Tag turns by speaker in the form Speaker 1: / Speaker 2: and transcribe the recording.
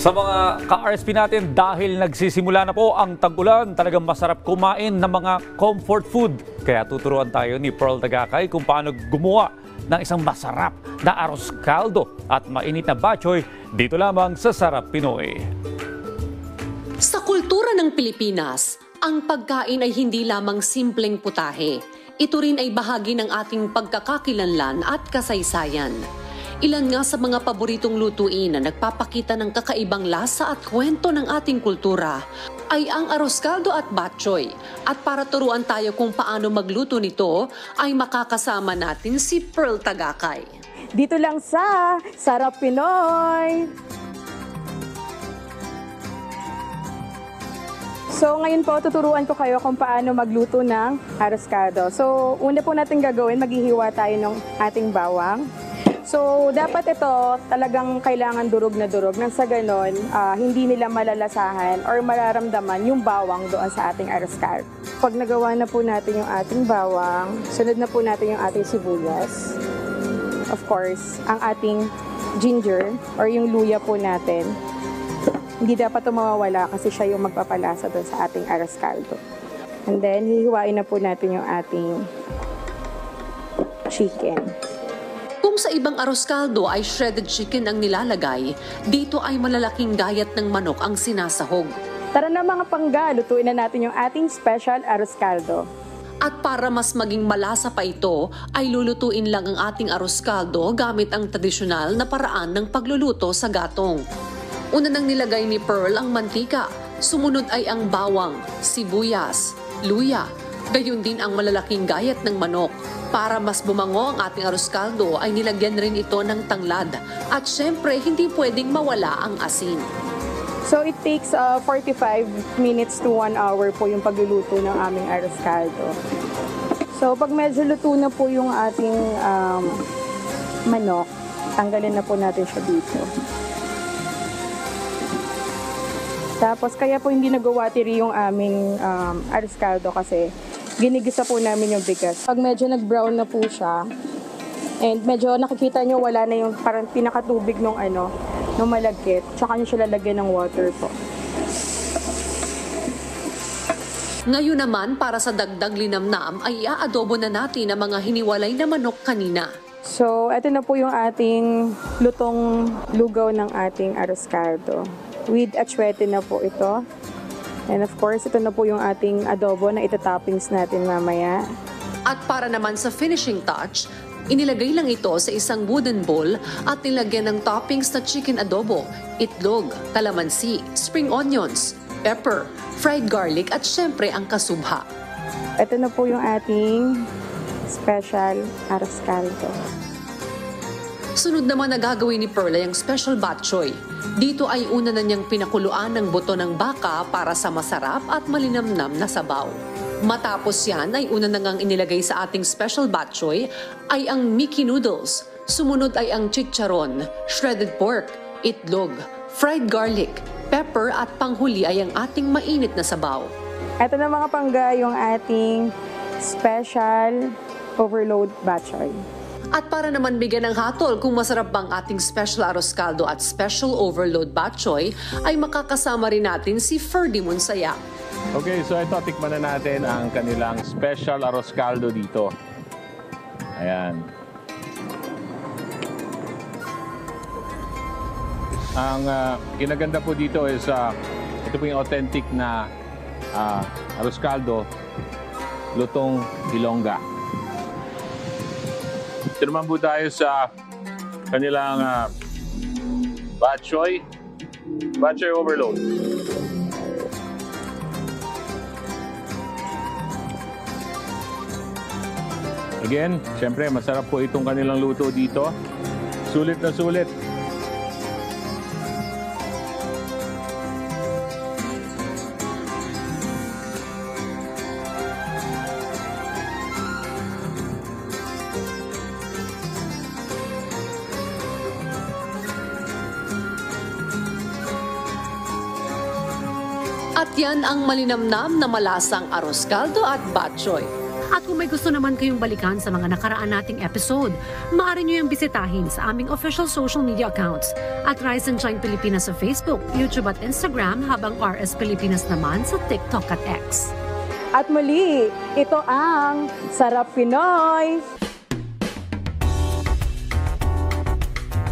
Speaker 1: Sa mga ka-RSP natin, dahil nagsisimula na po ang tag-ulan, talagang masarap kumain ng mga comfort food. Kaya tuturuan tayo ni Pearl Tagakay kung paano gumawa ng isang masarap na arroz caldo at mainit na batchoy dito lamang sa Sarap Pinoy.
Speaker 2: Sa kultura ng Pilipinas, ang pagkain ay hindi lamang simpleng putahe. Ito rin ay bahagi ng ating pagkakakilanlan at kasaysayan. Ilan nga sa mga paboritong lutuin na nagpapakita ng kakaibang lasa at kwento ng ating kultura ay ang arroz caldo at batchoy. At para turuan tayo kung paano magluto nito, ay makakasama natin si Pearl Tagakay.
Speaker 3: Dito lang sa Sarap Pinoy! So ngayon po, tuturuan ko kayo kung paano magluto ng arroz caldo. So una po natin gagawin, maghihiwa tayo ng ating bawang. So, dapat ito talagang kailangan durog na durog nang sa ganon, hindi nila malalasahan or mararamdaman yung bawang doon sa ating arroz caldo. Pag nagawa na po natin yung ating bawang, sunod na po natin yung ating sibuyas. Of course, ang ating ginger or yung luya po natin. Hindi dapat ito mawawala kasi siya yung magpapalasa doon sa ating arroz caldo. And then, hihiwain na po natin yung ating chicken.
Speaker 2: Kung sa ibang arroz caldo ay shredded chicken ang nilalagay, dito ay malalaking gayat ng manok ang sinasahog.
Speaker 3: Tara na mga pangga, lutuin na natin yung ating special arroz caldo.
Speaker 2: At para mas maging malasa pa ito, ay lulutuin lang ang ating arroz caldo gamit ang tradisyonal na paraan ng pagluluto sa gatong. Una nang nilagay ni Pearl ang mantika, sumunod ay ang bawang, sibuyas, luya, gayon din ang malalaking gayat ng manok. Para mas bumango ang ating arroz caldo ay nilagyan rin ito ng tanglad. At syempre, hindi pwedeng mawala ang asin.
Speaker 3: So it takes 45 minutes to 1 hour po yung pagluluto ng aming arroz caldo. So pag medyo luto na po yung ating manok, tanggalin na po natin siya dito. Tapos kaya po hindi nag-watery yung aming arroz caldo kasi ginigisa po namin yung bigas. Pag medyo nag-brown na po siya, and medyo nakikita nyo wala na yung parang pinakatubig nung nung malagkit, tsaka nyo siya lalagyan ng water po.
Speaker 2: Ngayon naman, para sa dagdag linamnam, ay i-adobo na natin ang mga hiniwalay na manok kanina.
Speaker 3: So, ito na po yung ating lutong lugaw ng ating arroz caldo. With atsuete na po ito. And of course, ito na po yung ating adobo na ita-toppings natin mamaya.
Speaker 2: At para naman sa finishing touch, inilagay lang ito sa isang wooden bowl at nilagyan ng toppings na chicken adobo, itlog, kalamansi, spring onions, pepper, fried garlic at syempre ang kasubha.
Speaker 3: Ito na po yung ating special arroz caldo.
Speaker 2: Sunod naman na gagawin ni Pearl ay ang special batchoy. Dito ay una na niyang pinakuluan ng buto ng baka para sa masarap at malinamnam na sabaw. Matapos yan ay una na ngang inilagay sa ating special batchoy ay ang Mickey noodles. Sumunod ay ang chicharon, shredded pork, itlog, fried garlic, pepper at panghuli ay ang ating mainit na sabaw.
Speaker 3: Ito na mga pangga yung ating special overload batchoy.
Speaker 2: At para naman bigyan ng hatol kung masarap bang ating special arroz caldo at special overload batchoy, ay makakasama rin natin si Ferdy Munsaya.
Speaker 4: Okay, so ito, tikman na natin ang kanilang special arroz caldo dito. Ayan. Ang kinaganda po dito is, ito po yung authentic na arroz caldo, lutong Ilongga. Ito naman po tayo sa kanilang batchoy overload. Again, syempre masarap po itong kanilang luto dito. Sulit na sulit.
Speaker 2: At yan ang malinamnam na malasang arroz caldo at batchoy. At kung may gusto naman kayong balikan sa mga nakaraan nating episode, maaari nyo yung bisitahin sa aming official social media accounts at Rise and Shine Pilipinas sa Facebook, YouTube at Instagram, habang RS Pilipinas naman sa TikTok at X.
Speaker 3: At muli, ito ang Sarap Pinoy